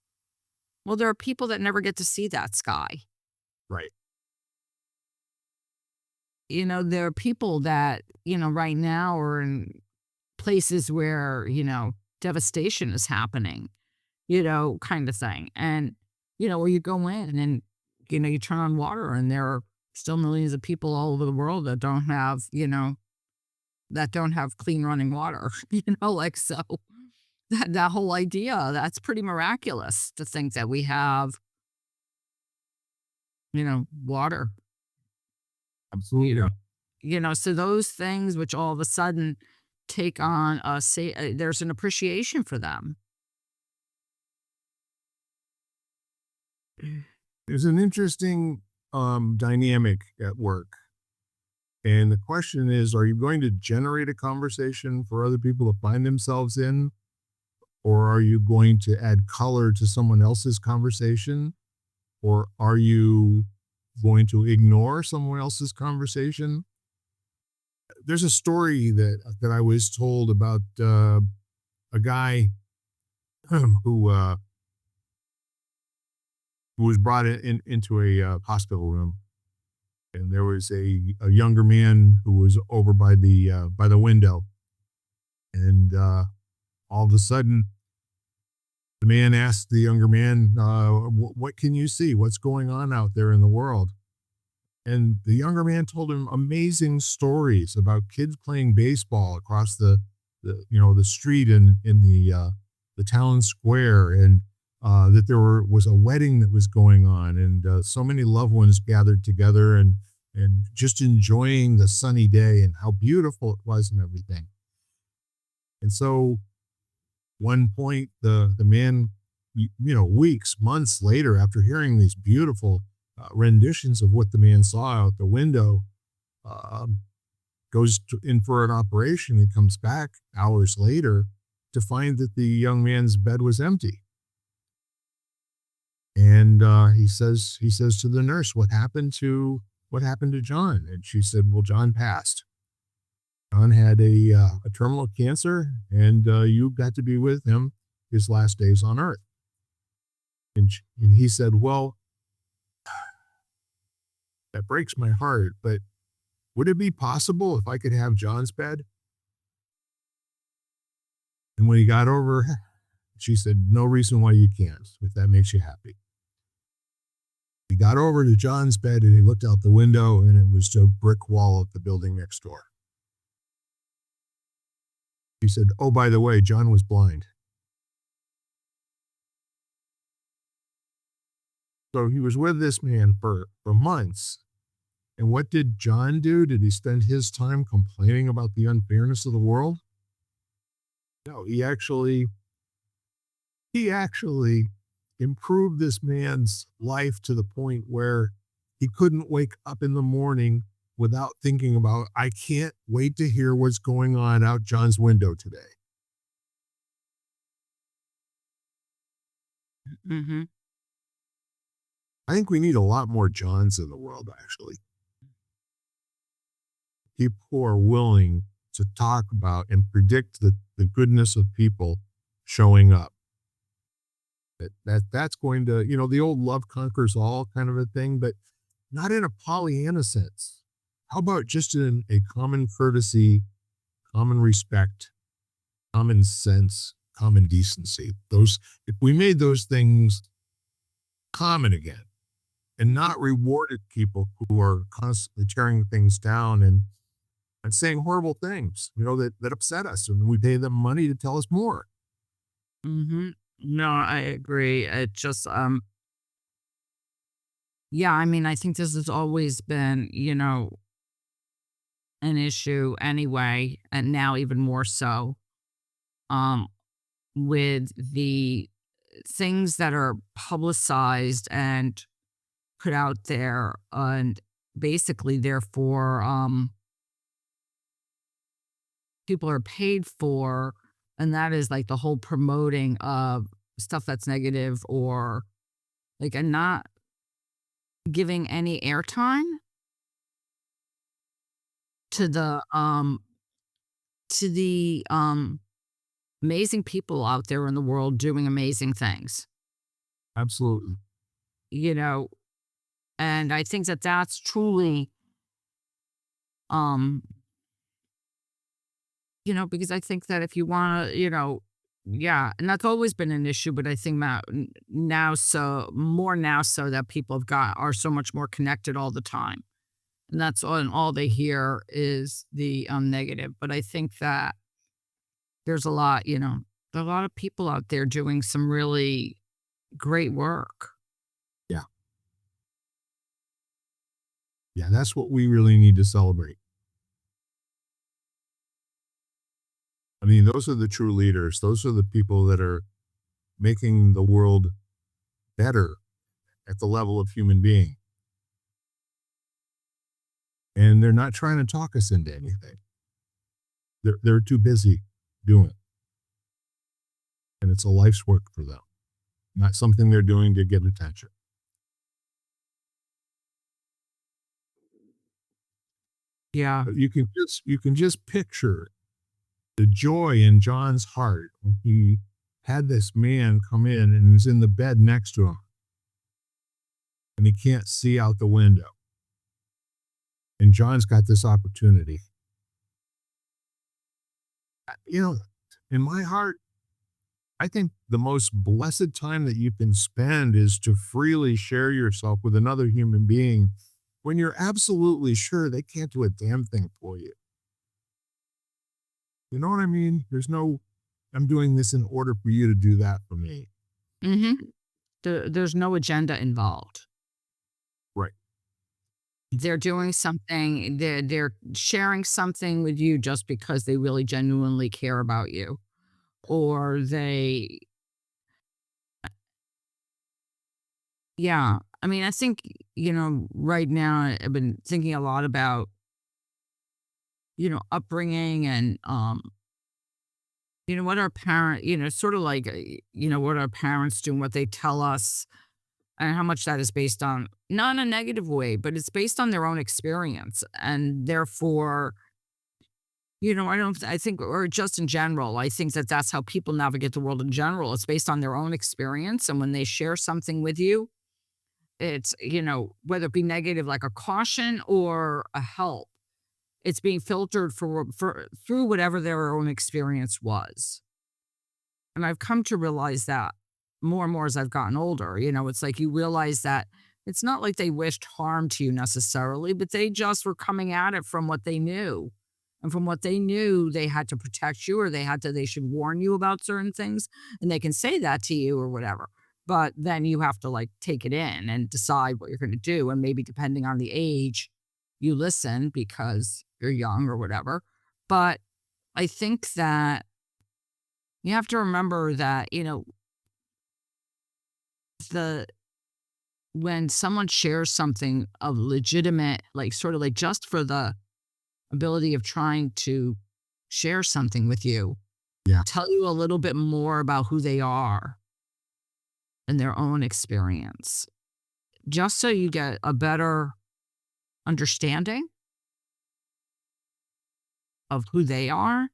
Well, there are people that never get to see that sky. Right. There are people that, right now are in places where, devastation is happening, kind of thing. And, where you go in and, you turn on water and there are still millions of people all over the world that don't have, clean running water, like so. That whole idea, that's pretty miraculous to think that we have, water. Absolutely. So those things which all of a sudden take on there's an appreciation for them. There's an interesting dynamic at work. And the question is, are you going to generate a conversation for other people to find themselves in? Or are you going to add color to someone else's conversation? Or are you going to ignore someone else's conversation? There's a story that I was told about a guy who was brought into a hospital room, and there was a younger man who was over by the window, and all of a sudden, the man asked the younger man, "What can you see? What's going on out there in the world?" And the younger man told him amazing stories about kids playing baseball across the street in the town square, and that there was a wedding that was going on, and so many loved ones gathered together and just enjoying the sunny day and how beautiful it was and everything. And so one point, the man, weeks, months later, after hearing these beautiful renditions of what the man saw out the window, goes in for an operation and comes back hours later to find that the young man's bed was empty. And he says to the nurse, what happened to John? And she said, well, John passed. John had a terminal cancer, and you got to be with him his last days on earth. And he said, well, that breaks my heart, but would it be possible if I could have John's bed? And when he got over, she said, no reason why you can't, if that makes you happy. He got over to John's bed and he looked out the window, and it was a brick wall of the building next door. He said, oh, by the way, John was blind. So he was with this man for months. And what did John do? Did he spend his time complaining about the unfairness of the world? No, he actually improved this man's life to the point where he couldn't wake up in the morning without thinking about, I can't wait to hear what's going on out John's window today. Mm-hmm. I think we need a lot more Johns in the world, actually. People who are willing to talk about and predict the goodness of people showing up. That's going to, the old love conquers all kind of a thing, but not in a Pollyanna sense. How about just in a common courtesy, common respect, common sense, common decency? If we made those things common again and not rewarded people who are constantly tearing things down and saying horrible things, that upset us, and we pay them money to tell us more. Mm-hmm. No, I agree. It just, yeah, I mean, I think this has always been, an issue anyway, and now even more so. Um, with the things that are publicized and put out there, and basically therefore people are paid for, and that is like the whole promoting of stuff that's negative, or like, and not giving any airtime to the amazing people out there in the world doing amazing things, Absolutely. you know. And I think that that's truly, um because I think that if you want to, yeah, and that's always been an issue, but I think now, so more now, so that people are so much more connected all the time, and that's all, and all they hear is the negative. But I think that there's a lot, there are a lot of people out there doing some really great work. Yeah. Yeah, that's what we really need to celebrate. I mean, those are the true leaders. Those are the people that are making the world better at the level of human being. And they're not trying to talk us into anything. They're too busy doing it. And it's a life's work for them, not something they're doing to get attention. Yeah. But you can just picture the joy in John's heart when he had this man come in and he's in the bed next to him and he can't see out the window. And John's got this opportunity. In my heart, I think the most blessed time that you can spend is to freely share yourself with another human being when you're absolutely sure they can't do a damn thing for you. You know what I mean? I'm doing this in order for you to do that for me. hmm there's no agenda involved. Right. They're doing something, they're sharing something with you just because they really genuinely care about you, or they, yeah. I mean, I think, right now I've been thinking a lot about, upbringing, and what our parent, sort of like, what our parents do and what they tell us, and how much that is based on, not in a negative way, but it's based on their own experience. And therefore, I think, or just in general, I think that that's how people navigate the world in general. It's based on their own experience. And when they share something with you, it's, whether it be negative, like a caution, or a help, it's being filtered through whatever their own experience was. And I've come to realize that more and more as I've gotten older. It's like you realize that it's not like they wished harm to you necessarily, but they just were coming at it from what they knew. And from what they knew, they had to protect you, or they should warn you about certain things. And they can say that to you or whatever. But then you have to like take it in and decide what you're going to do. And maybe depending on the age, you listen because you're young or whatever. But I think that you have to remember that, the when someone shares something of legitimate, like sort of like just for the ability of trying to share something with you, Yeah. tell you a little bit more about who they are and their own experience, just so you get a better understanding of who they are,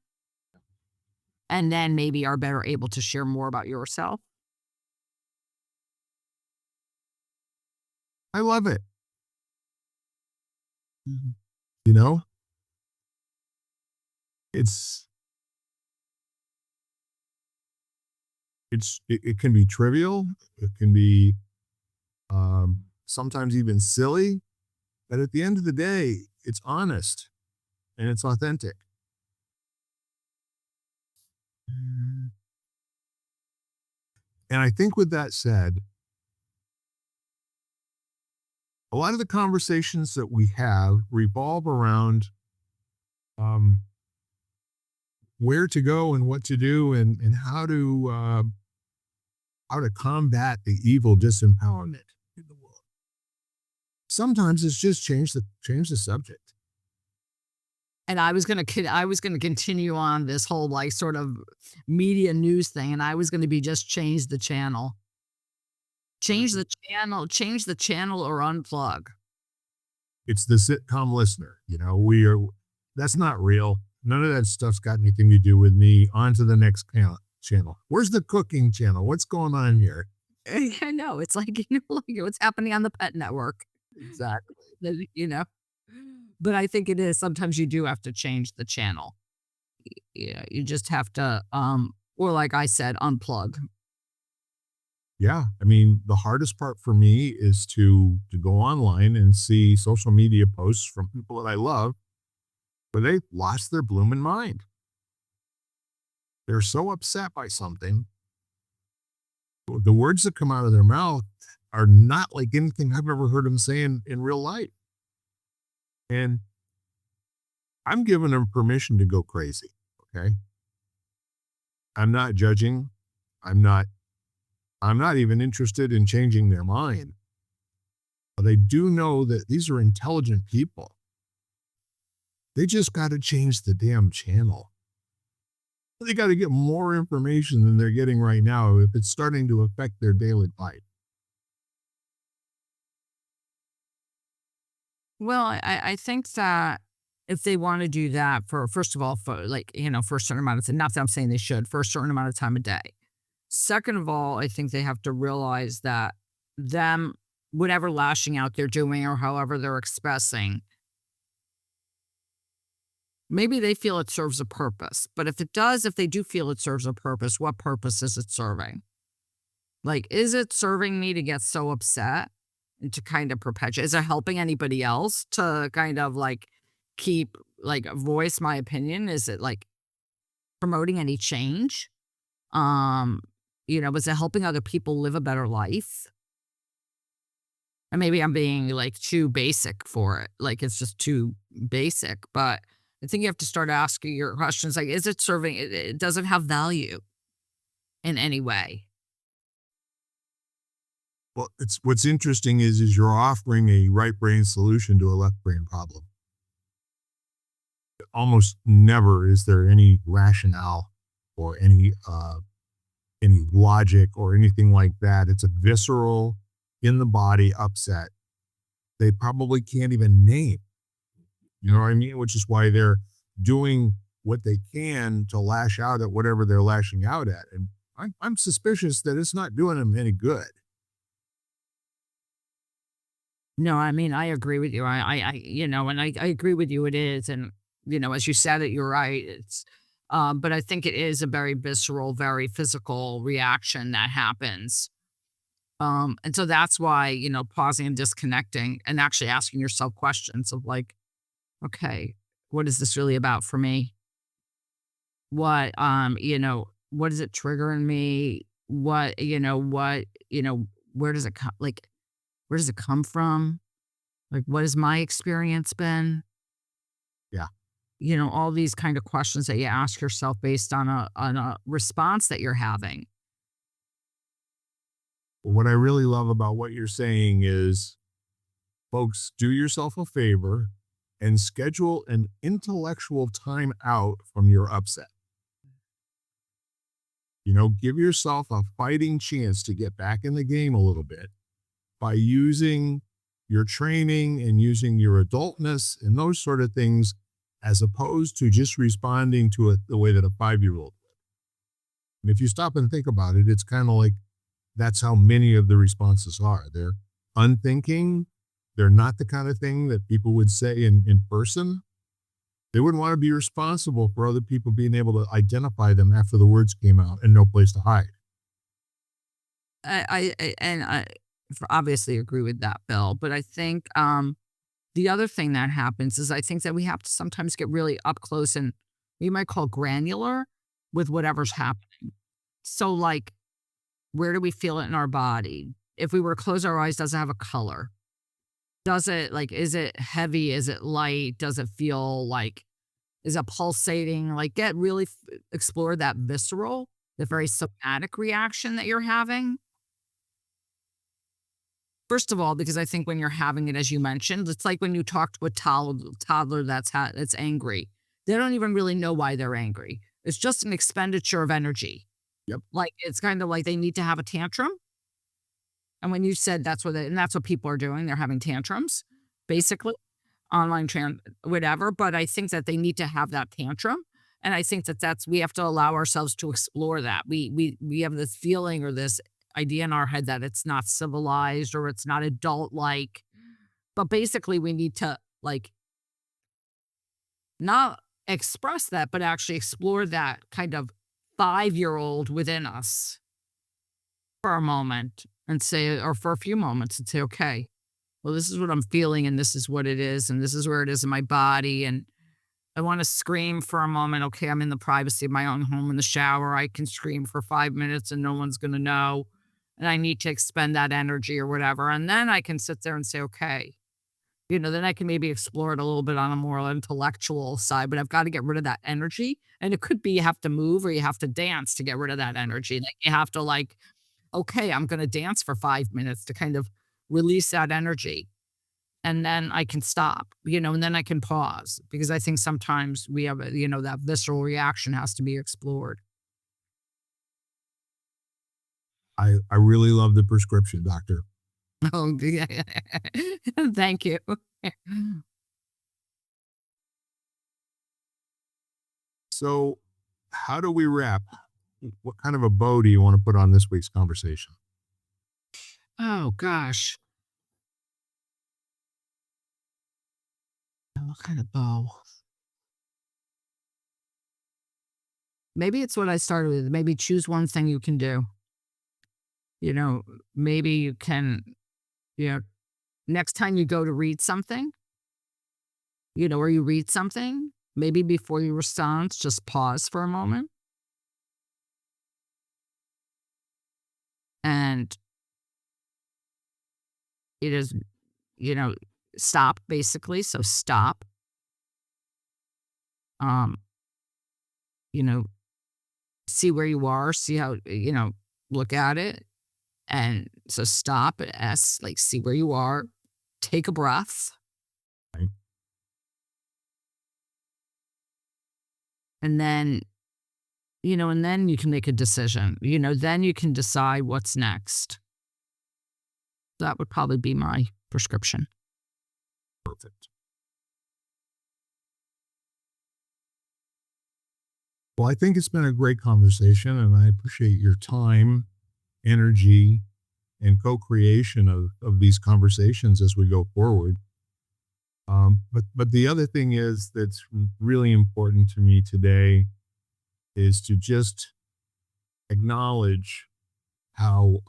and then maybe are better able to share more about yourself. I love it. Mhm. You know, it's it can be trivial. It can be sometimes even silly, but at the end of the day, it's honest and it's authentic. Mm. And I think with that said, a lot of the conversations that we have revolve around, um, where to go and what to do and how to combat the evil disempowerment in the world. Sometimes it's just change the subject. And I was gonna continue on this whole like sort of media news thing, and I was gonna be just change the channel. Change the channel or unplug. It's the sitcom listener. That's not real. None of that stuff's got anything to do with me. On to the next channel. Where's the cooking channel? What's going on here? I know. It's like, like what's happening on the pet network. Exactly. But I think it is sometimes you do have to change the channel. Yeah, you just have to or like I said, unplug. Yeah. I mean, the hardest part for me is to go online and see social media posts from people that I love where they lost their blooming mind. They're so upset by something. The words that come out of their mouth are not like anything I've ever heard them say in real life. And I'm giving them permission to go crazy. Okay. I'm not judging. I'm not even interested in changing their mind. But I do know that these are intelligent people. They just got to change the damn channel. They got to get more information than they're getting right now if it's starting to affect their daily life. Well, I think that if they want to do that for, first of all, for like, for a certain amount of time, not that I'm saying they should, for a certain amount of time a day. Second of all, I think they have to realize that them, whatever lashing out they're doing or however they're expressing, maybe they feel it serves a purpose. But if they do feel it serves a purpose, what purpose is it serving? Like, is it serving me to get so upset and to kind of perpetuate? Is it helping anybody else to kind of like keep, like, voice my opinion? Is it like promoting any change? Was it helping other people live a better life? And maybe I'm being like too basic for it. Like it's just too basic, but I think you have to start asking your questions. Like, is it serving? It doesn't have value in any way. Well, what's interesting is you're offering a right brain solution to a left brain problem. Almost never is there any rationale or any logic or anything like that. It's a visceral, in the body upset. They probably can't even name. You know what I mean? Which is why they're doing what they can to lash out at whatever they're lashing out at. And I'm suspicious that it's not doing them any good. No, I mean, I agree with you. I agree with you. It is. And, as you said it, you're right. But I think it is a very visceral, very physical reaction that happens. And so that's why, pausing and disconnecting and actually asking yourself questions of like, okay, what is this really about for me? What is it triggering me? Where does it come? Like, where does it come from? Like, what has my experience been? Yeah. All these kind of questions that you ask yourself based on a response that you're having. What I really love about what you're saying is, folks, do yourself a favor and schedule an intellectual time out from your upset. Give yourself a fighting chance to get back in the game a little bit by using your training and using your adultness and those sort of things, as opposed to just responding to it the way that a 5-year-old would. And if you stop and think about it, it's kind of like that's how many of the responses are. They're unthinking. They're not the kind of thing that people would say in person. They wouldn't want to be responsible for other people being able to identify them after the words came out and no place to hide. I obviously agree with that, Bill. But I think the other thing that happens is I think that we have to sometimes get really up close and you might call granular with whatever's happening. So like, where do we feel it in our body? If we were to close our eyes, does it have a color? Is it heavy? Is it light? Does it feel like Is it pulsating? Like get really explore that visceral, the very somatic reaction that you're having. First of all, because I think when you're having it, as you mentioned, it's like when you talk to a toddler that's angry. They don't even really know why they're angry. It's just an expenditure of energy. Yep. Like it's kind of like they need to have a tantrum. And when you said that's what people are doing, they're having tantrums, basically, online whatever. But I think that they need to have that tantrum. And I think that we have to allow ourselves to explore that. We have this feeling or this idea in our head that it's not civilized or it's not adult like. But basically we need to like not express that, but actually explore that kind of 5-year-old within us for a moment and say, or for a few moments and say, okay, well, this is what I'm feeling and this is what it is and this is where it is in my body. And I want to scream for a moment. Okay, I'm in the privacy of my own home in the shower. I can scream for 5 minutes and no one's going to know. And I need to expend that energy or whatever. And then I can sit there and say, okay, then I can maybe explore it a little bit on a more intellectual side, but I've got to get rid of that energy. And it could be you have to move or you have to dance to get rid of that energy. Like you have to like, okay, I'm going to dance for 5 minutes to kind of release that energy. And then I can stop, and then I can pause because I think sometimes we have, that visceral reaction has to be explored. I really love the prescription, doctor. Oh, yeah. Thank you. So, how do we wrap? What kind of a bow do you want to put on this week's conversation? Oh, gosh. What kind of bow? Maybe it's what I started with. Maybe choose one thing you can do. Maybe you can, you know, next time you go to read something, or you read something, maybe before you respond, just pause for a moment and it is, you know, stop basically. So stop, um, you know, see where you are, see how, look at it. And so stop, like, see where you are, take a breath. Right. And then, and then you can make a decision, then you can decide what's next. That would probably be my prescription. Perfect. Well, I think it's been a great conversation, and I appreciate your time, energy, and co-creation of these conversations as we go forward. But the other thing is that's really important to me today is to just acknowledge how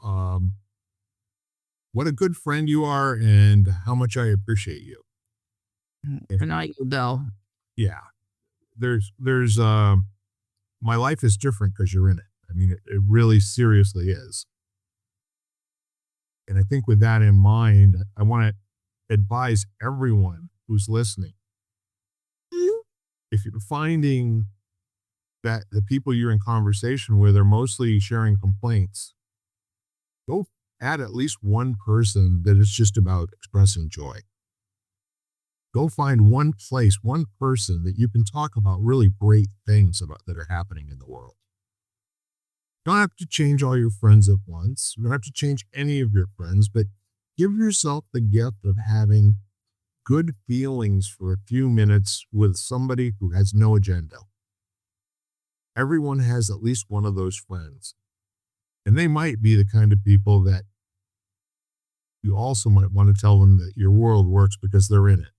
what a good friend you are and how much I appreciate you. Good night, Bill. Yeah, there's my life is different because you're in it. I mean, it really seriously is. And I think with that in mind, I want to advise everyone who's listening. If you're finding that the people you're in conversation with are mostly sharing complaints, go add at least one person that is just about expressing joy. Go find one place, one person that you can talk about really great things about that are happening in the world. You don't have to change all your friends at once. You don't have to change any of your friends, but give yourself the gift of having good feelings for a few minutes with somebody who has no agenda. Everyone has at least one of those friends. And they might be the kind of people that you also might want to tell them that your world works because they're in it.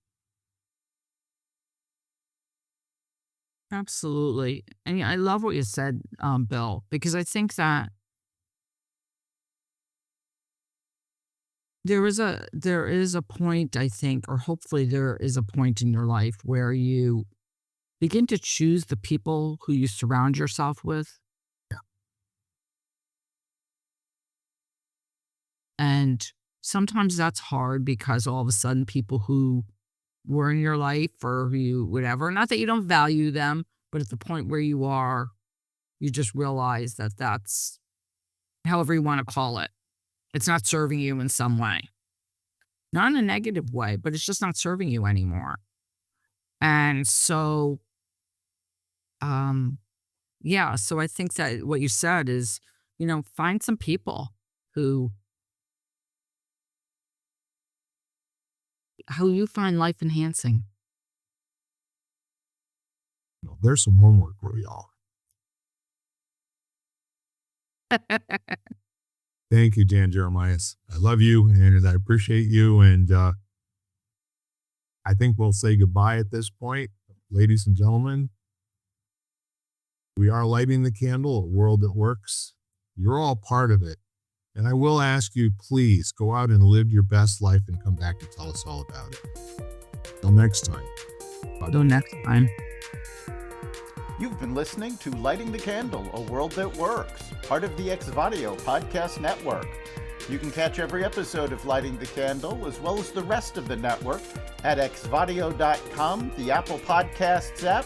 Absolutely. And I love what you said, Bill, because I think that there is a point, I think, or hopefully there is a point in your life where you begin to choose the people who you surround yourself with. Yeah. And sometimes that's hard because all of a sudden people who were in your life or whatever. Not that you don't value them, but at the point where you are, you just realize that that's however you want to call it. It's not serving you in some way. Not in a negative way, but it's just not serving you anymore. And so, yeah, so I think that what you said is, find some people who you find life enhancing. There's some homework for y'all. Thank you, Jan Jeremiah. I love you and I appreciate you. And I think we'll say goodbye at this point. Ladies and gentlemen, we are lighting the candle, a world that works. You're all part of it. And I will ask you, please go out and live your best life and come back and tell us all about it. Till next time. Bye. Till next time. You've been listening to Lighting the Candle, a world that works, part of the Exvadio podcast network. You can catch every episode of Lighting the Candle, as well as the rest of the network, at exvadio.com, the Apple Podcasts app,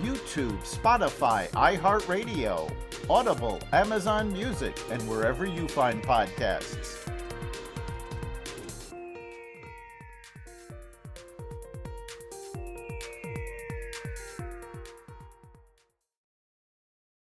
YouTube, Spotify, iHeartRadio, Audible, Amazon Music, and wherever you find podcasts.